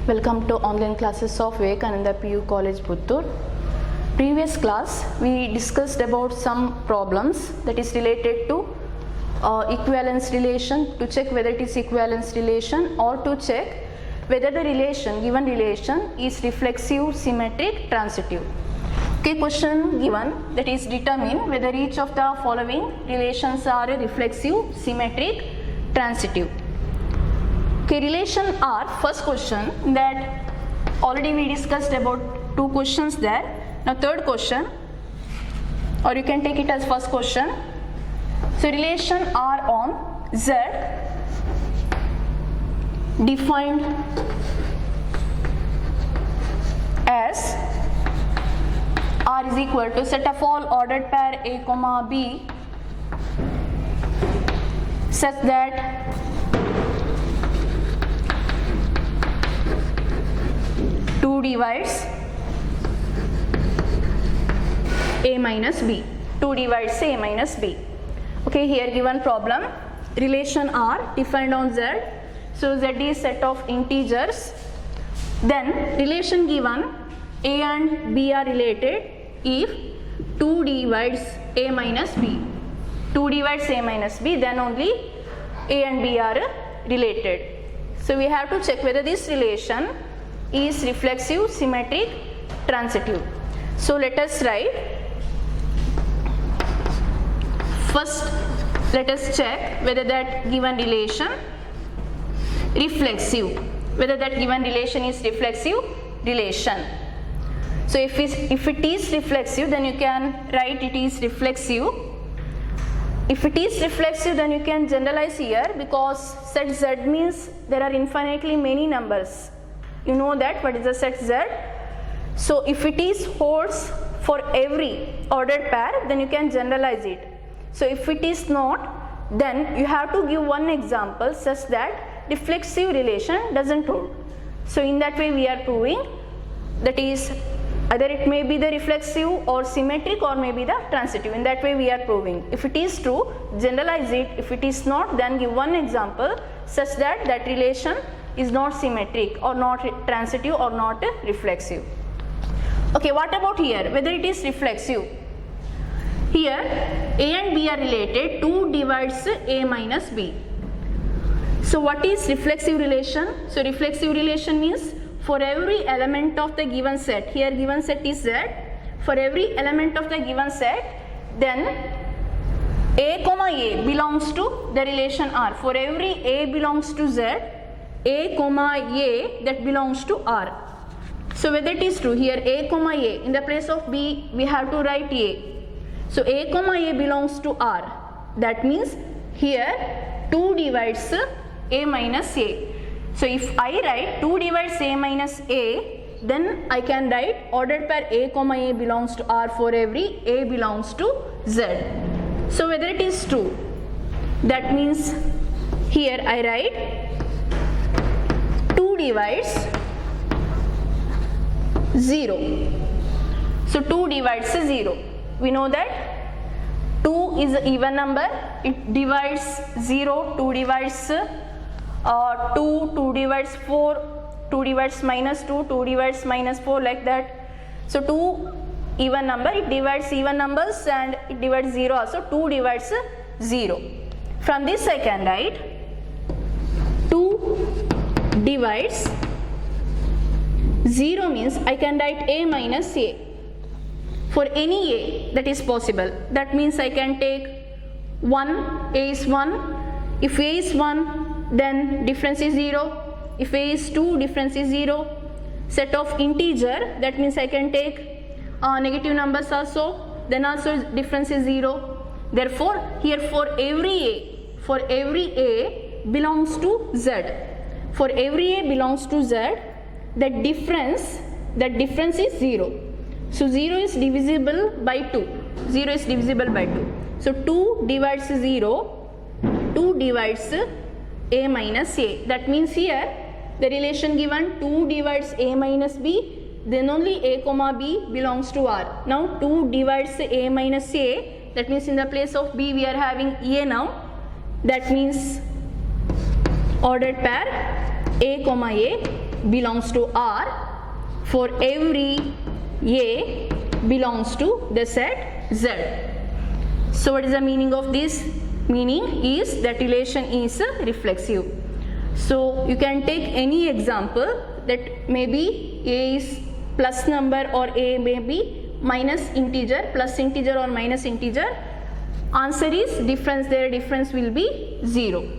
Welcome to online classes of Vivekananda PU College, Puttur. Previous class we discussed about some problems that is related to equivalence relation, to check whether it is equivalence relation or to check whether the relation, given relation is reflexive, symmetric, transitive. Okay, question given, that is determine whether each of the following relations are reflexive, symmetric, transitive. Okay, relation R, first question, that already we discussed about two questions there. Now third question, or you can take it as first question. So relation R on Z defined as R is equal to set of all ordered pair A comma B such that two divides A minus B. 2 divides A minus B. Okay, here given problem, relation R defined on Z. So Z is set of integers. Then relation given A and B are related if 2 divides A minus B. 2 divides A minus B, then only A and B are related. So we have to check whether this relation is reflexive, symmetric, transitive. So let us write. First, let us check whether that given relation reflexive, whether that given relation is reflexive relation. So if it is reflexive, then you can write it is reflexive. If it is reflexive, then you can generalize here, because set Z means there are infinitely many numbers. You know that what is the set Z. So if it is holds for every ordered pair, then you can generalize it. So if it is not, then you have to give one example such that reflexive relation doesn't hold. So in that way we are proving, that is either it may be the reflexive or symmetric or maybe the transitive. In that way we are proving. If it is true, generalize it. If it is not, then give one example such that that relation is not symmetric or not transitive or not reflexive. Okay, what about here, whether it is reflexive? Here A and B are related, 2 divides A minus B. So what is reflexive relation? So reflexive relation means for every element of the given set, here given set is Z, for every element of the given set, then A comma A belongs to the relation R. For every A belongs to Z, A comma A that belongs to R. So whether it is true, here A comma A, in the place of B we have to write A. So A comma A belongs to R. That means here 2 divides A minus A. So if I write 2 divides A minus A, then I can write ordered pair A comma A belongs to R for every A belongs to Z. So whether it is true, that means here I write 2 divides 0. So 2 divides 0. We know that 2 is an even number, it divides 0, 2 divides 2, 2 divides 4, 2 divides minus 2, 2 divides minus 4, like that. So 2 even number, it divides even numbers and it divides 0 also, 2 divides 0. From this I can write 2 divides 0 means I can write A minus A. For any A that is possible, that means I can take 1, A is 1, if A is 1 then difference is 0, if A is 2 difference is 0, set of integer, that means I can take negative numbers also, then also difference is 0. Therefore here for every A belongs to Z, for every A belongs to Z, that difference is 0. So 0 is divisible by 2. 0 is divisible by 2. So 2 divides 0, 2 divides A minus A. That means here the relation given 2 divides A minus B, then only A comma B belongs to R. Now 2 divides A minus A, that means in the place of B we are having A now. That means ordered pair A comma A belongs to R for every A belongs to the set Z. So what is the meaning of this? Meaning is that relation is reflexive. So you can take any example that maybe A is plus number or A may be minus integer, plus integer or minus integer. Answer is difference, their difference will be 0.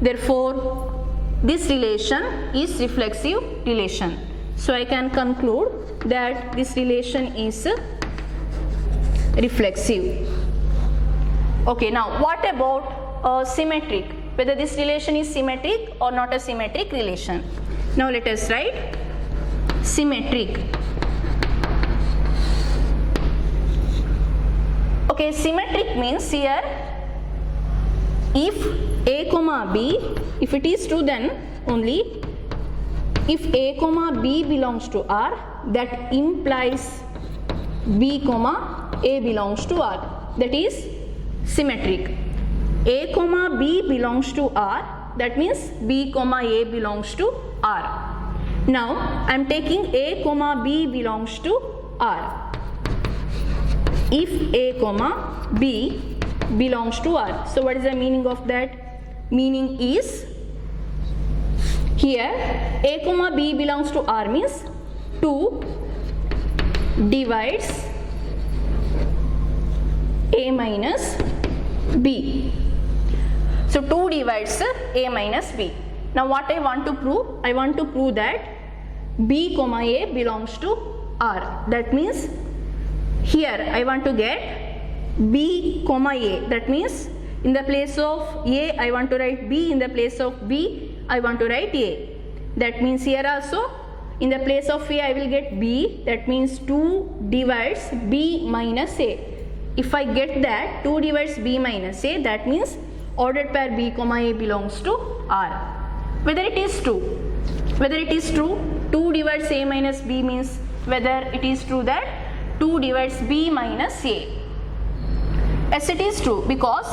Therefore, this relation is reflexive relation. So I can conclude that this relation is reflexive. Okay, now what about symmetric? Whether this relation is symmetric or not a symmetric relation. Now let us write symmetric. Okay, symmetric means here if A comma B, if it is true then only if A comma B belongs to R, that implies B comma A belongs to R. That is symmetric. A comma B belongs to R, that means B comma A belongs to R. Now I am taking A comma B belongs to R. If A comma B belongs to R. So what is the meaning of that? Meaning is here A comma B belongs to R means 2 divides A minus B. So 2 divides A minus B. Now what I want to prove? I want to prove that B comma A belongs to R. That means here I want to get B comma A. That means in the place of A I want to write B, in the place of B I want to write A. That means here also in the place of A I will get B. That means 2 divides B minus A. If I get that 2 divides B minus A, that means ordered pair B comma A belongs to R. Whether it is true, 2 divides A minus B means whether it is true that 2 divides B minus A. Yes, it is true because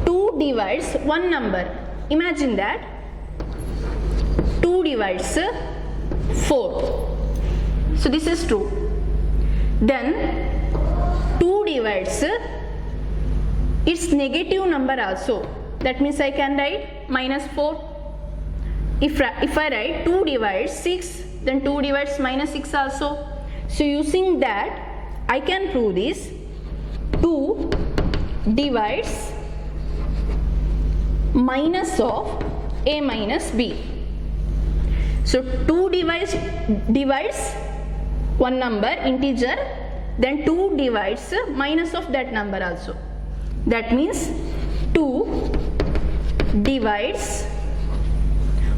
2 divides one number. Imagine that 2 divides 4. So this is true. Then 2 divides its negative number also. That means I can write minus 4. If I write 2 divides 6, then 2 divides minus 6 also. So using that I can prove this. 2 divides minus of A minus B. So 2 divides one number integer, then 2 divides minus of that number also. That means 2 divides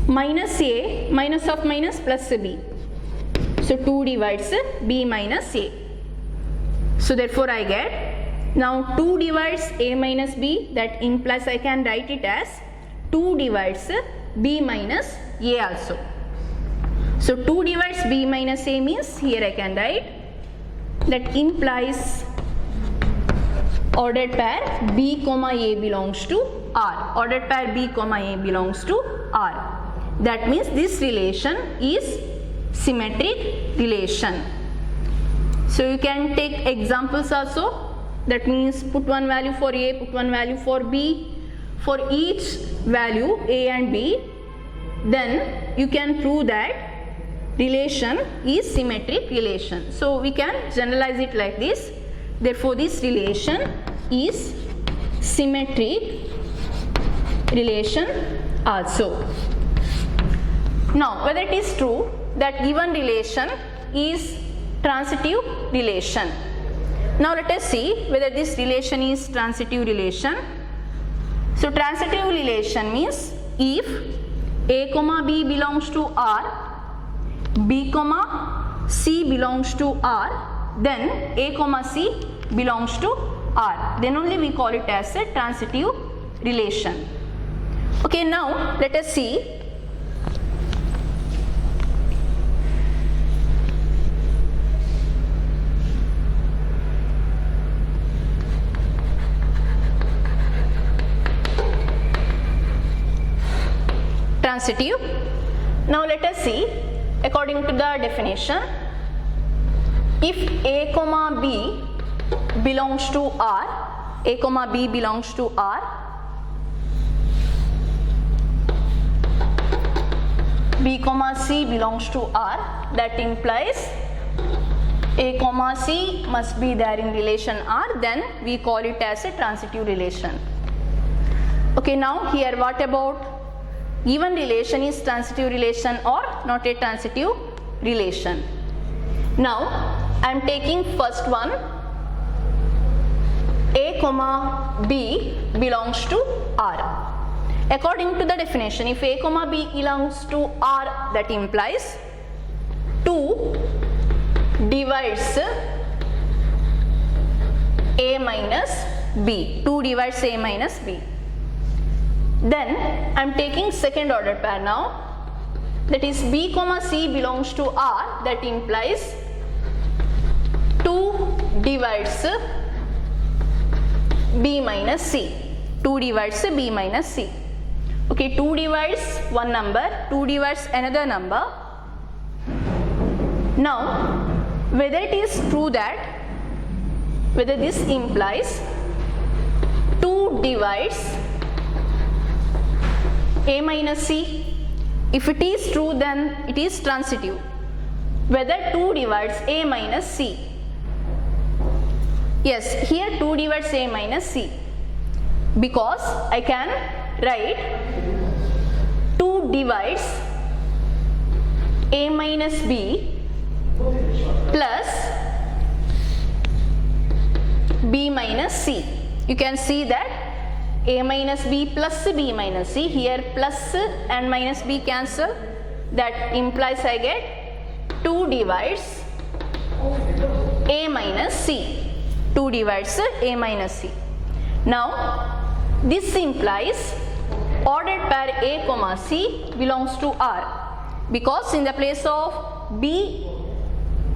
minus A, minus of minus plus B. So 2 divides B minus A. So therefore I get, now 2 divides A minus B, that implies I can write it as 2 divides B minus A also. So 2 divides B minus A means here I can write that implies ordered pair B comma A belongs to R. Ordered pair B comma A belongs to R. That means this relation is symmetric relation. So you can take examples also. That means put one value for A, put one value for B. For each value A and B, then you can prove that relation is symmetric relation. So we can generalize it like this. Therefore this relation is symmetric relation also. Now whether it is true that given relation is transitive relation. Now let us see whether this relation is transitive relation. So transitive relation means if A comma B belongs to R, B comma C belongs to R, then A comma C belongs to R. Then only we call it as a transitive relation. Okay, now let us see transitive. Now let us see According to the definition, if A comma B belongs to R, A comma B belongs to R, B comma C belongs to R, that implies A comma C must be there in relation R, then we call it as a transitive relation. Okay, now here what about given relation is transitive relation or not a transitive relation? Now I am taking first one, A comma B belongs to R. According to the definition, if A comma B belongs to R, that implies 2 divides A minus B. 2 divides A minus B. Then I am taking second order pair now, that is B comma C belongs to R, that implies 2 divides B minus C. 2 divides B minus C. Okay, 2 divides one number, 2 divides another number. Now, whether it is true that, whether this implies 2 divides A minus C, if it is true then it is transitive. Whether 2 divides A minus C, yes, here 2 divides A minus C, because I can write 2 divides A minus B plus B minus C. You can see that A minus B plus B minus C, here plus and minus B cancel, that implies I get 2 divides A minus C. 2 divides A minus C. Now this implies ordered pair A comma C belongs to R, because in the place of B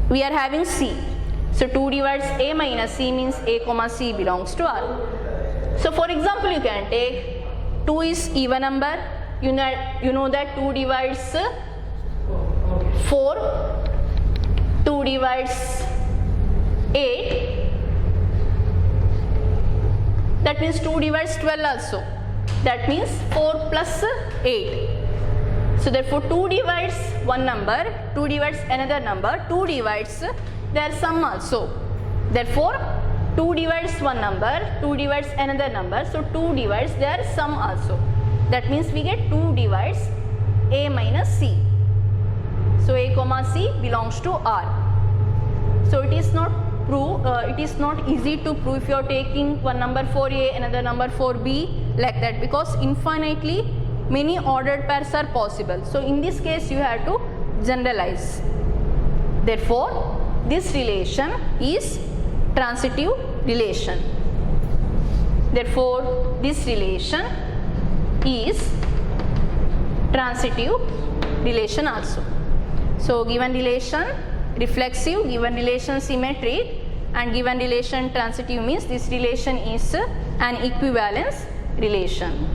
we are having C. So 2 divides A minus C means A comma C belongs to R. So for example, you can take 2 is even number, you know that 2 divides 4, 2 divides 8, that means 2 divides 12 also, that means 4 plus 8. So therefore 2 divides one number, 2 divides another number, 2 divides their sum also. Therefore 2 divides one number, 2 divides another number, so 2 divides their sum also. That means we get 2 divides A minus C. So A comma C belongs to R. So it is not easy to prove if you are taking one number for A, another number for B, like that, because infinitely many ordered pairs are possible. So in this case you have to generalize. Therefore this relation is transitive relation. Therefore this relation is transitive relation also. So given relation reflexive, given relation symmetric, and given relation transitive means this relation is an equivalence relation.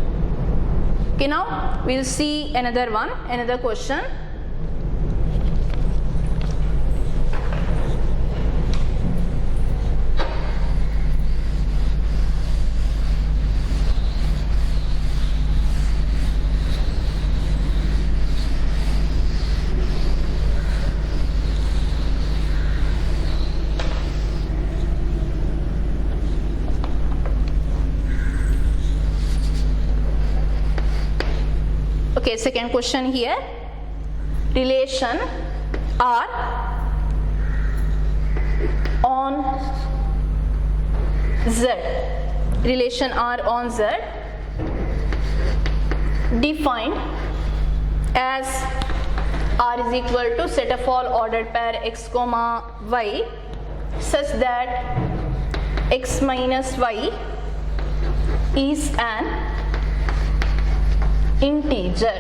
Okay, now we will see another one, another question. Okay, second question here. Relation R on Z. Relation R on Z defined as R is equal to set of all ordered pair x comma y such that x minus y is an integer.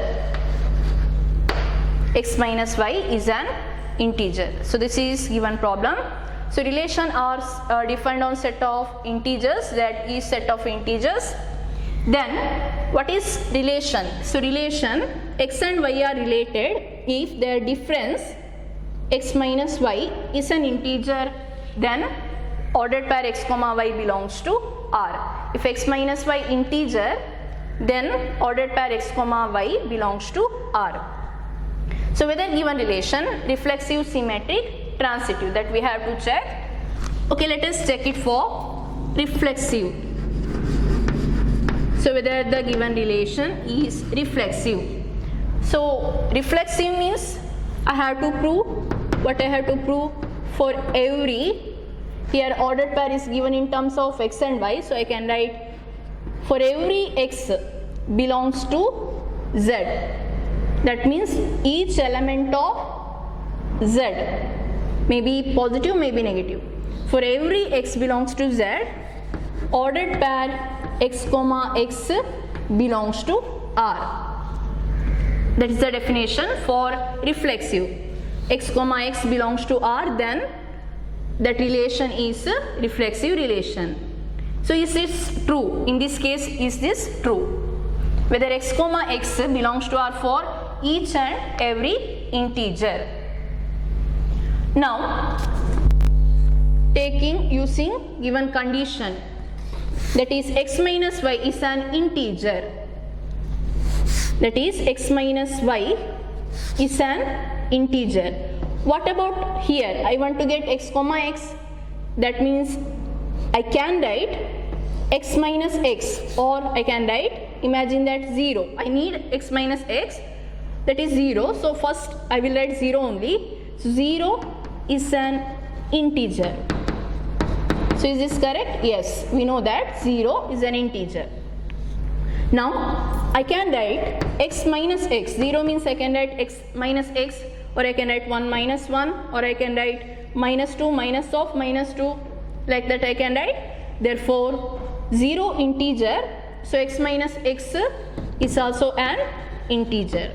X minus y is an integer. So this is given problem. So relation are defined on set of integers, that is set of integers. Then what is relation? So relation x and y are related if their difference x minus y is an integer, then ordered pair x comma y belongs to R. If x minus y integer, then ordered pair x comma y belongs to R. So whether given relation reflexive, symmetric, transitive, that we have to check. Okay, let us check it for reflexive. So whether the given relation is reflexive. So reflexive means I have to prove what I have to prove for every, here ordered pair is given in terms of x and y, so I can write for every x belongs to z. That means each element of z may be positive, may be negative. For every x belongs to z, ordered pair x comma x belongs to R. That is the definition for reflexive. X comma x belongs to R, then that relation is a reflexive relation. So is this true? In this case, is this true? Whether x comma x belongs to R for each and every integer. Now, using given condition, that is x minus y is an integer. That is x minus y is an integer. What about here? I want to get x comma x. That means I can write x minus x, or I can write, imagine that 0. I need x minus x, that is 0. So first I will write 0 only. So 0 is an integer. So is this correct? Yes, we know that 0 is an integer. Now I can write x minus x. 0 means I can write x minus x, or I can write 1 minus 1, or I can write minus 2 minus of minus 2, like that I can write. Therefore 0 integer, so x minus x is also an integer.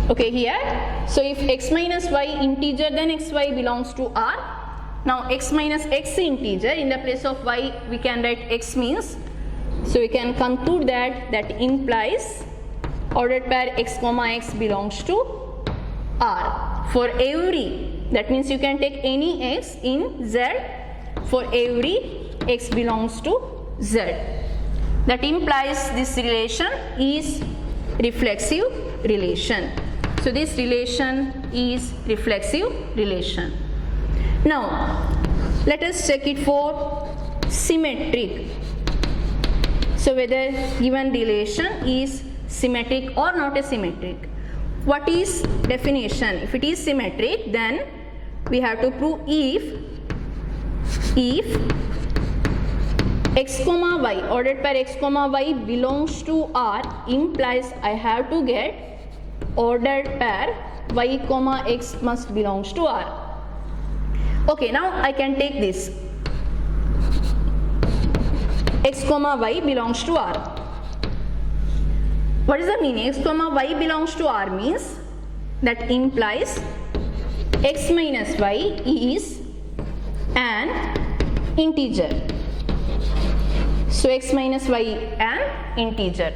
Okay, here, so if x minus y integer, then xy belongs to R. Now x minus x integer, in the place of y we can write x means, so we can conclude that that implies ordered pair x comma x belongs to R. For every, that means you can take any x in Z, for every x belongs to Z. That implies this relation is reflexive relation. So this relation is reflexive relation. Now let us check it for symmetric. So whether given relation is symmetric or not a symmetric. What is definition? If it is symmetric, then we have to prove if x comma y, ordered pair x comma y belongs to R, implies I have to get ordered pair y comma x must belongs to R. Okay, now I can take this x comma y belongs to R. What is the meaning? X comma y belongs to R means that implies x minus y is an integer. So x minus y an integer.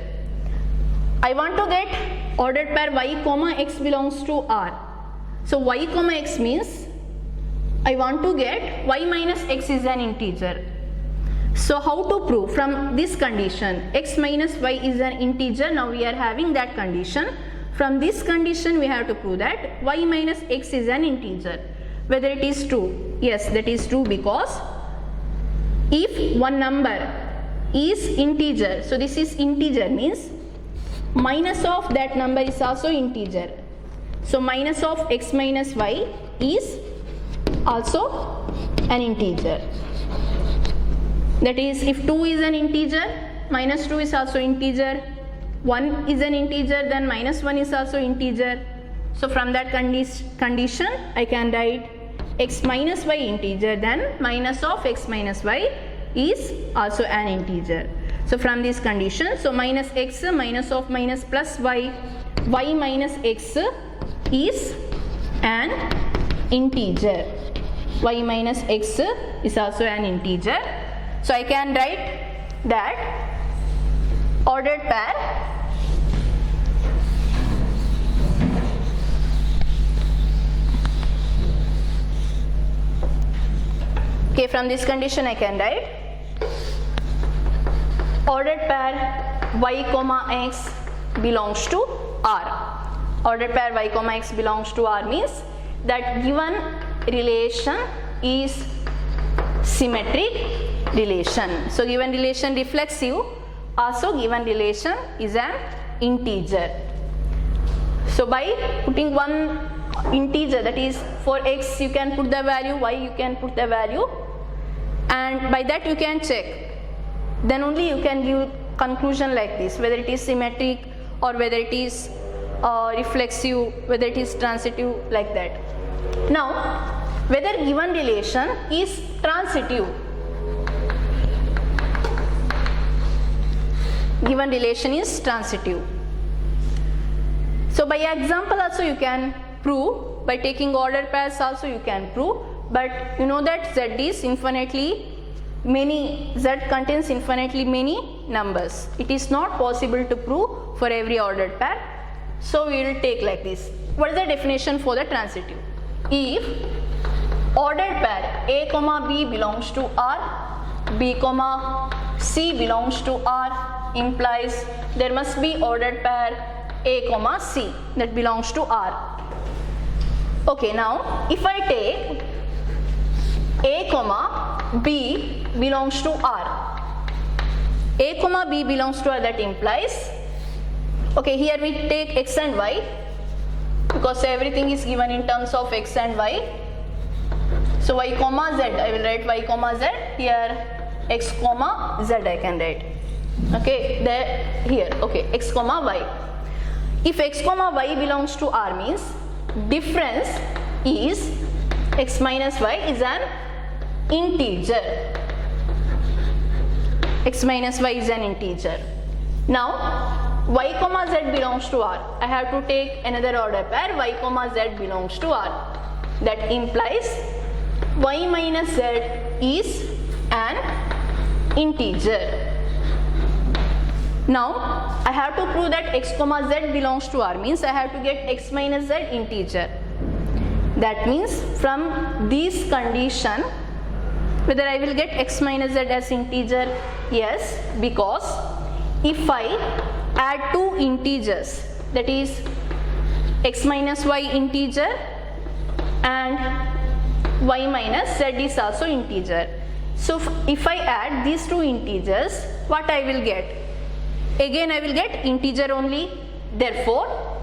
I want to get ordered pair y comma x belongs to R. So y comma x means I want to get y minus x is an integer. So how to prove from this condition? X minus y is an integer. Now we are having that condition. From this condition we have to prove that y minus x is an integer. Whether it is true? Yes, that is true, because if one number is integer, so this is integer means minus of that number is also integer. So minus of x minus y is also an integer. That is, if 2 is an integer, minus 2 is also integer. 1 is an integer, then minus 1 is also integer. So from that condition I can write x minus y integer, then minus of x minus y is also an integer. So from this condition, so minus x minus of minus plus y, y minus x is an integer. Y minus x is also an integer. So I can write that ordered pair Okay, from this condition I can write ordered pair y comma x belongs to R. Ordered pair y comma x belongs to R means that given relation is symmetric relation. So given relation reflexive, also given relation is an integer. So by putting one integer, that is for x you can put the value, y you can put the value, and by that you can check. Then only you can give conclusion like this, whether it is symmetric or whether it is reflexive, whether it is transitive, like that. Now whether given relation is transitive. Given relation is transitive. So by example also you can prove, by taking ordered pairs also you can prove, but you know that Z is infinitely many, Z contains infinitely many numbers. It is not possible to prove for every ordered pair. So we will take like this. What is the definition for the transitive? If ordered pair A comma B belongs to R, B comma C belongs to R, implies there must be ordered pair A comma C that belongs to R. Okay, now if I take A comma B belongs to R, A comma B belongs to R, that implies, okay, here we take x and y because everything is given in terms of x and y. So y comma z, I will write y comma z, here x comma z I can write. Okay, there, here, okay, x comma y. If x comma y belongs to R means difference is x minus y is an integer. X minus y is an integer. Now y comma z belongs to R. I have to take another order pair, y comma z belongs to R. That implies y minus z is an integer. Now I have to prove that x comma z belongs to R means I have to get x minus z integer. That means from this condition, whether I will get x minus z as integer? Yes, because if I add two integers, that is x minus y integer and y minus z is also integer. So if I add these two integers, what I will get? Again I will get integer only. Therefore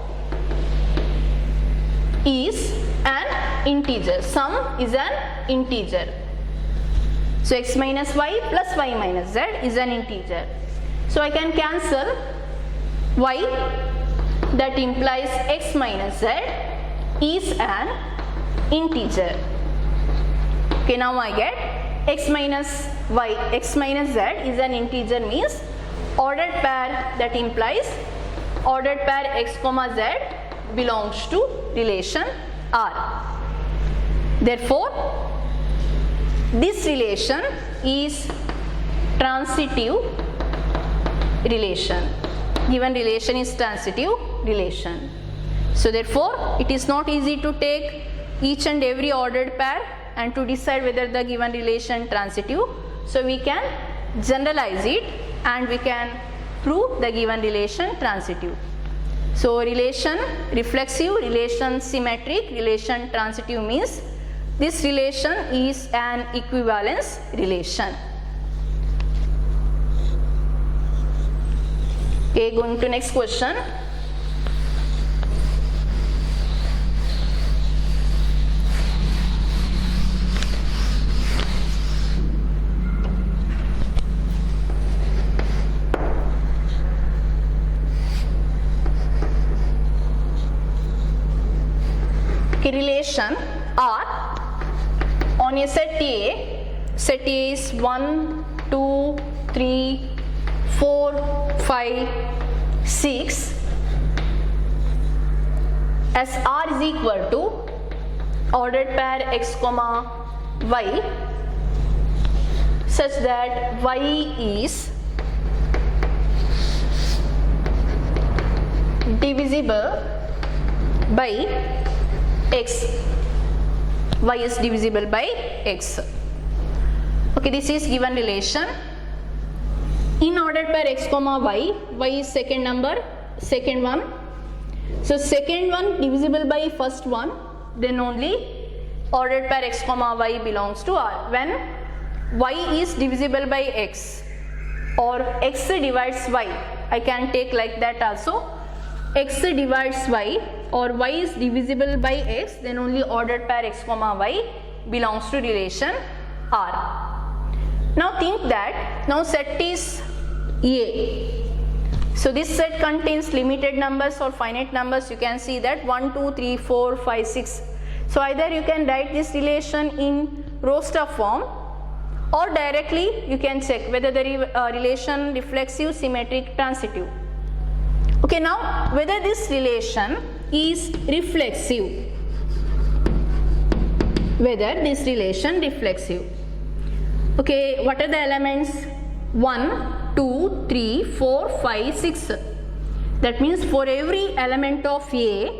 is an integer, sum is an integer. So x minus y plus y minus z is an integer. So I can cancel y, that implies x minus z is an integer. Okay, now I get x minus y, x minus z is an integer means ordered pair, that implies ordered pair x comma z belongs to relation R. Therefore this relation is transitive relation. Given relation is transitive relation. So therefore it is not easy to take each and every ordered pair and to decide whether the given relation transitive. So we can generalize it and we can prove the given relation transitive. So relation reflexive, relation symmetric, relation transitive means this relation is an equivalence relation. Okay, going to next question. Relation R on a set A is 1, 2, 3, 4, 5, 6, as R is equal to ordered pair x comma y, such that y is divisible by x, y is divisible by x. Okay, this is given relation. In ordered pair x comma y, y is second number, second one. So second one divisible by first one, then only ordered pair x comma y belongs to R. When y is divisible by x or x divides y, I can take like that also. X divides y or y is divisible by x, then only ordered pair x comma y belongs to relation R. Now think that now set is A. So this set contains limited numbers or finite numbers. You can see that 1, 2, 3, 4, 5, 6. So either you can write this relation in roster form or directly you can check whether the relation reflexive, symmetric, transitive. Okay, now whether this relation is reflexive. Whether this relation reflexive. Okay, what are the elements? 1, 2, 3, 4, 5, 6. That means for every element of A,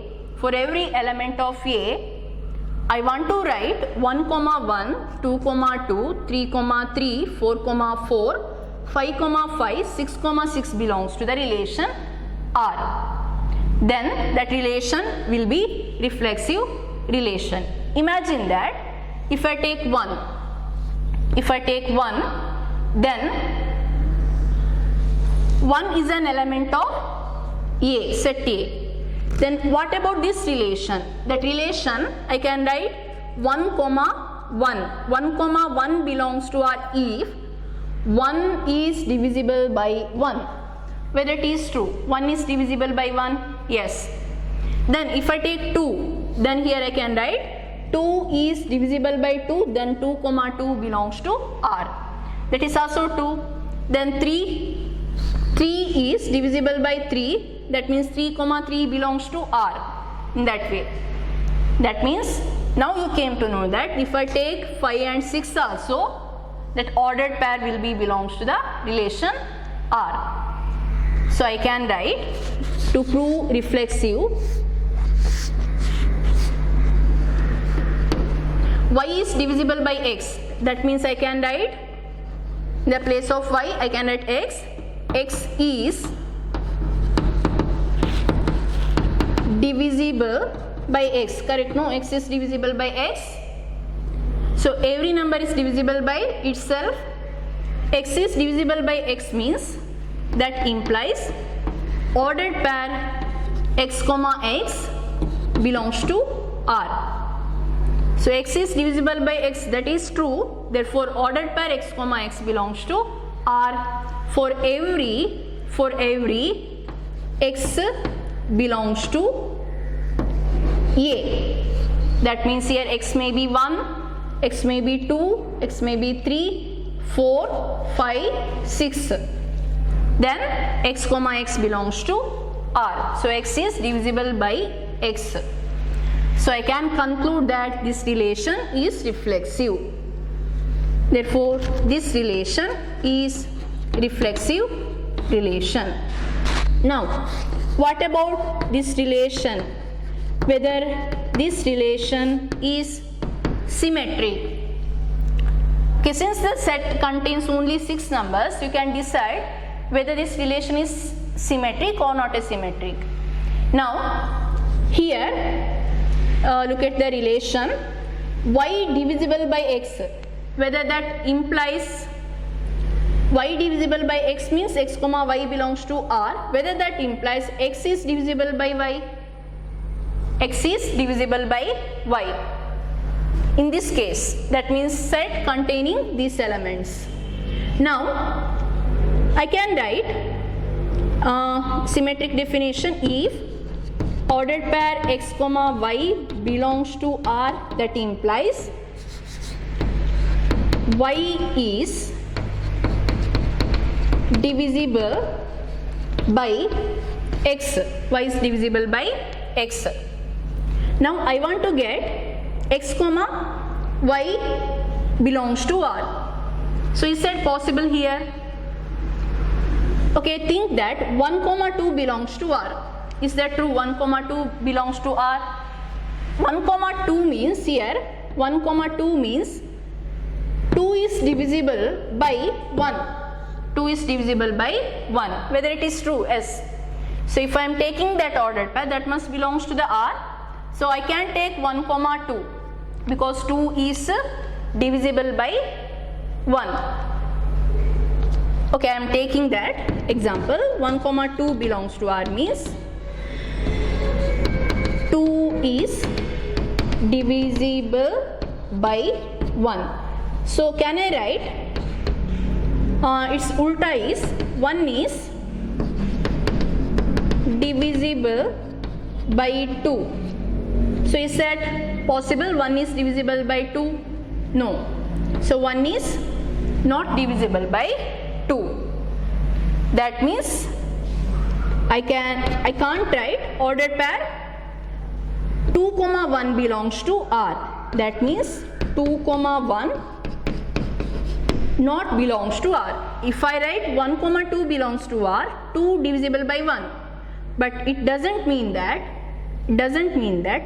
I want to write 1, 1, 2, 2, 3, 3, 4, 4, 5, 5, 6, 6 belongs to the relation R. Then that relation will be reflexive relation. Imagine that if I take 1, then 1 is an element of A, set A. Then what about this relation? That relation I can write 1, 1. 1 belongs to R if 1 is divisible by 1. Whether it is true, 1 is divisible by 1, yes. Then if I take 2, then here I can write 2 is divisible by 2, then 2, 2 belongs to R. That is also 2. Then 3 is divisible by 3, that means 3, 3 belongs to R in that way. That means now you came to know that if I take 5 and 6 also, that ordered pair will be belongs to the relation R. So I can write to prove reflexive, y is divisible by x. That means I can write in the place of y, I can write x. X is divisible by x. Correct? No, x is divisible by x. So every number is divisible by itself. X is divisible by x means that implies ordered pair x comma x belongs to R. So x is divisible by x, that is true. Therefore ordered pair x comma x belongs to R. For every x belongs to A. That means here x may be 1, x may be 2, x may be 3, 4, 5, 6. Then x comma x belongs to R. So x is divisible by x. So I can conclude that this relation is reflexive. Therefore this relation is reflexive relation. Now what about this relation? Whether this relation is symmetric. Okay, since the set contains only 6 numbers, you can decide whether this relation is symmetric or not symmetric. Now here look at the relation y divisible by x. Whether that implies y divisible by x means x comma y belongs to R. Whether that implies x is divisible by y. X is divisible by y. In this case, that means set containing these elements. Now I can write symmetric definition if ordered pair x comma y belongs to R, that implies y is divisible by x. Y is divisible by x. Now I want to get x comma y belongs to R. So is that possible here? Okay, think that 1, 2 belongs to R. Is that true? 1, 2 belongs to R. 1, 2 means here 1, 2 means 2 is divisible by 1. 2 is divisible by 1. Whether it is true? Yes. So if I am taking that ordered pair, that must belongs to the R. So I can take 1 comma 2 because 2 is divisible by 1. Okay, I am taking that example. 1 comma 2 belongs to R means 2 is divisible by 1. So can I write its ulta is 1 is divisible by 2. So is that possible? 1 is divisible by 2? No. So 1 is not divisible by 2. That means I can't write ordered pair 2 comma 1 belongs to R. That means 2 comma 1 not belongs to R. If I write 1 comma 2 belongs to R, 2 divisible by 1. But it doesn't mean that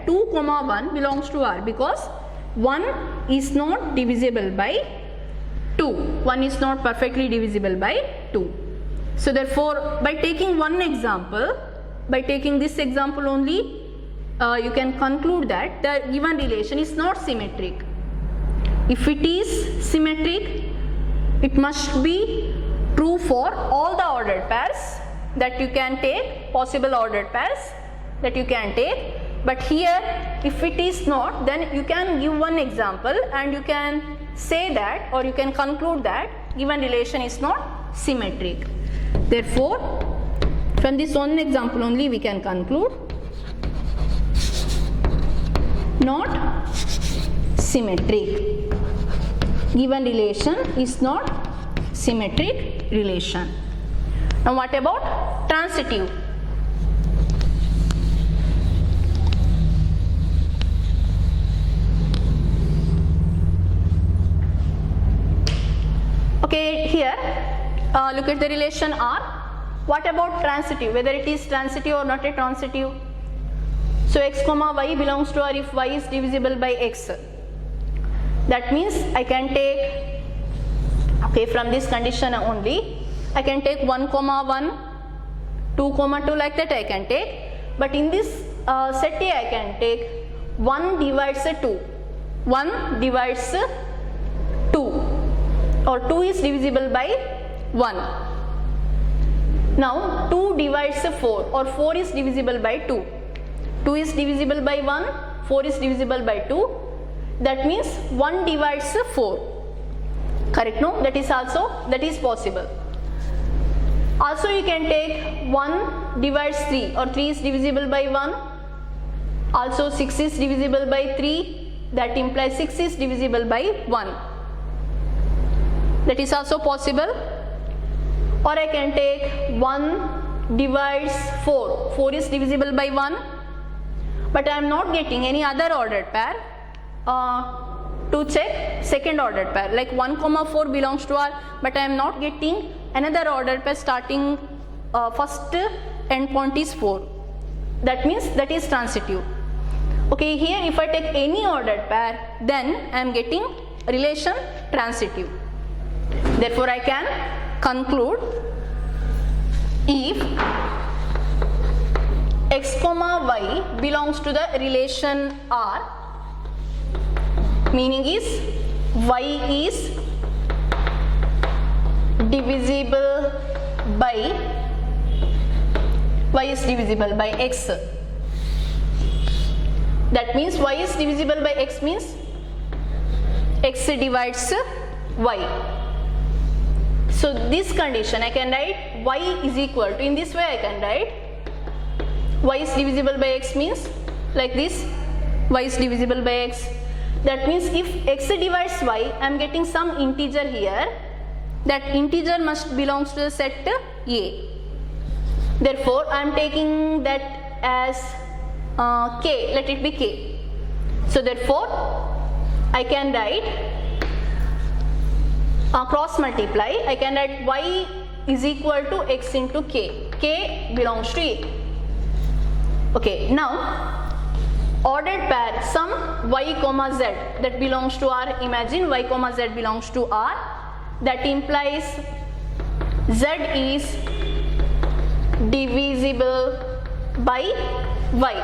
2 comma 1 belongs to R, because 1 is not divisible by 2. 1 is not perfectly divisible by 2. So therefore, by taking one example, by taking this example only, you can conclude that the given relation is not symmetric. If it is symmetric, it must be true for all the ordered pairs that you can take, possible ordered pairs that you can take. But here, if it is not, then you can give one example and you can say that, or you can conclude that given relation is not symmetric. Therefore, from this one example only we can conclude not symmetric. Given relation is not symmetric relation. Now what about transitive? Okay, here look at the relation R. What about transitive? Whether it is transitive or not a transitive? So x comma y belongs to R if y is divisible by x. That means I can take, okay, from this condition only, I can take 1 comma 1, 2 comma 2, like that I can take. But in this set A I can take 1 divides 2. 1 divides 2, or 2 is divisible by 1. Now 2 divides 4, or 4 is divisible by 2. 2 is divisible by 1, 4 is divisible by 2. That means 1 divides 4. Correct? No? That is possible. Also you can take 1 divides 3, or 3 is divisible by 1. Also 6 is divisible by 3. That implies 6 is divisible by 1. That is also possible. Or I can take 1 divides 4. 4 is divisible by 1. But I am not getting any other ordered pair to check second ordered pair. Like 1 comma 4 belongs to R, but I am not getting another ordered pair starting first endpoint is 4. That means that is transitive. Okay, here if I take any ordered pair, then I am getting relation transitive. Therefore I can conclude if x comma y belongs to the relation R, meaning is y is divisible by x. That means y is divisible by x means x divides y. So this condition I can write y is equal to, in this way I can write y is divisible by x means like this, y is divisible by x. That means if x divides y, I am getting some integer here. That integer must belongs to the set A. Therefore I am taking that as k, let it be k. So therefore I can write cross multiply, I can write y is equal to x into k. K belongs to A. Okay, now ordered pair some y comma z that belongs to R. Imagine y comma z belongs to R. That implies z is divisible by y.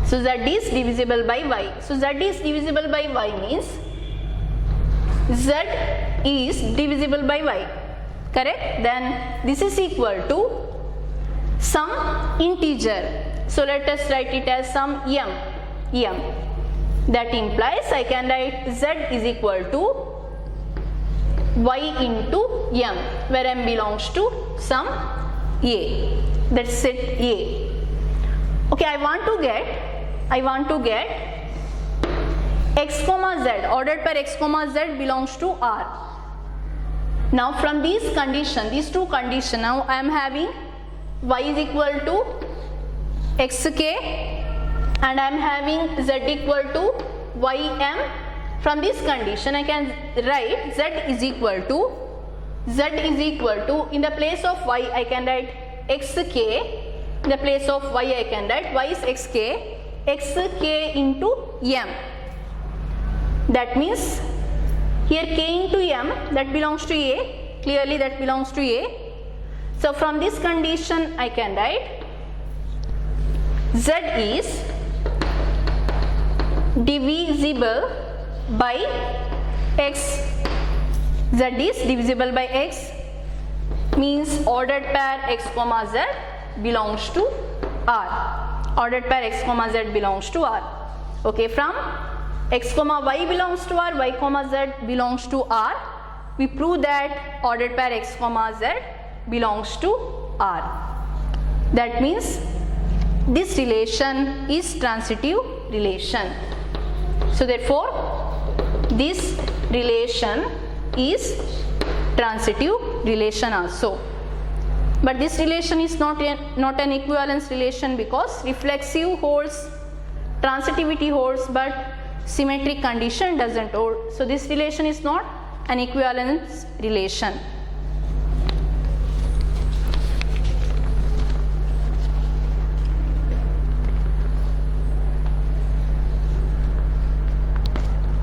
So z is divisible by y. So z is divisible by y means z is divisible by y. Correct? Then this is equal to some integer. So let us write it as some m. That implies I can write z is equal to y into m, where m belongs to some a. That's set a. Okay, I want to get x comma z, ordered pair x comma z belongs to R. Now from these two conditions, now I am having y is equal to xk and I am having z equal to ym. From this condition I can write z is equal to, in the place of y I can write xk, in the place of y I can write y is xk into m. That means here k into m, that belongs to a, clearly that belongs to a. So from this condition I can write z is divisible by x. Z is divisible by x means ordered pair x comma z belongs to R. Ordered pair x comma z belongs to R. Okay, from x comma y belongs to R, y comma z belongs to R, we prove that ordered pair x comma z belongs to R. That means this relation is transitive relation. So therefore this relation is transitive relation also. But this relation is not an equivalence relation, because reflexive holds, transitivity holds, but symmetric condition doesn't hold. So this relation is not an equivalence relation.